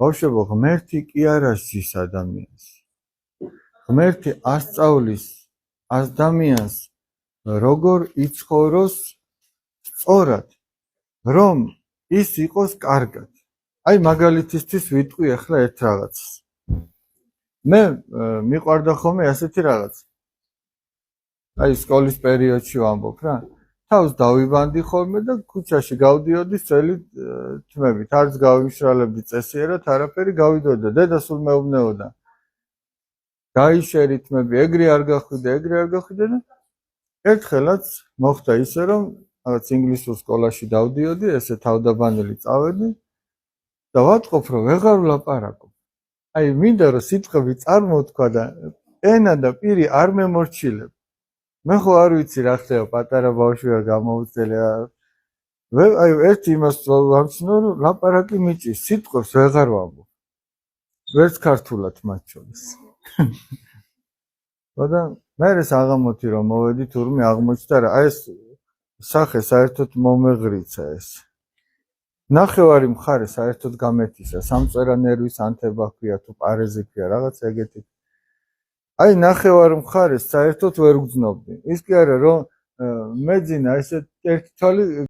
ბავშვებო, ღმერთი კი არ ასჯის ადამიანს. ღმერთი ასწავლის ადამიანს როგორ იცხოვროს სწორად, რომ ის იყოს კარგად. აი მაგალითისთვის ვიტყვი ახლა ერთ რაღაცას. მე მიყვარდა ხოლმე ასეთი რაღაც. აი სკოლის პერიოდში ვამბობ რა. თავს დავიბანდი ხოლმე და ქუჩაში გავდიოდი წელი თმებით. არც გავიმშრალებდი წესიერად, არაფერი გავიდოდა. დედა სულ მეუბნეოდა. გაიშერი თმები, ეგრე არ გახვიდე და ერთხელაც მოხდა ისე რომ რაღაც ინგლისურ სკოლაში დავდიოდი, ესე თავდაბანელი წავედი და ვატყობ რომ ვეღარ ვლაპარაკობ. აი მინდა რომ სიტყვები წარმოვთქვა და ენა და პირი არ მემორჩილებ. მე ხო არ ვიცი რა ხდება, პატარა ბავშვი ვარ გამოუცდელი. აი ერთი იმას ვამჩნევ რომ ლაპარაკი მიჭის, სიტყვებს ვეღარ ვამბობ. ვერც ქართულად მათ შორის. და მე ეს აღამოთი რომ მოვედი თურმე აღმოჩნდა რა, აი ეს სახე საერთოდ მომეღრიცა ეს. ნახევარი მხარე საერთოდ გამეთისა, სამწერა ნერვის ანთება ქვია თუ პარეზი ქვია, რაღაც ეგეთი. აი ნახევარი მხარე საერთოდ ვერ გძნობდი. ის კი არა რომ მეძინა ესე ერთი თვალი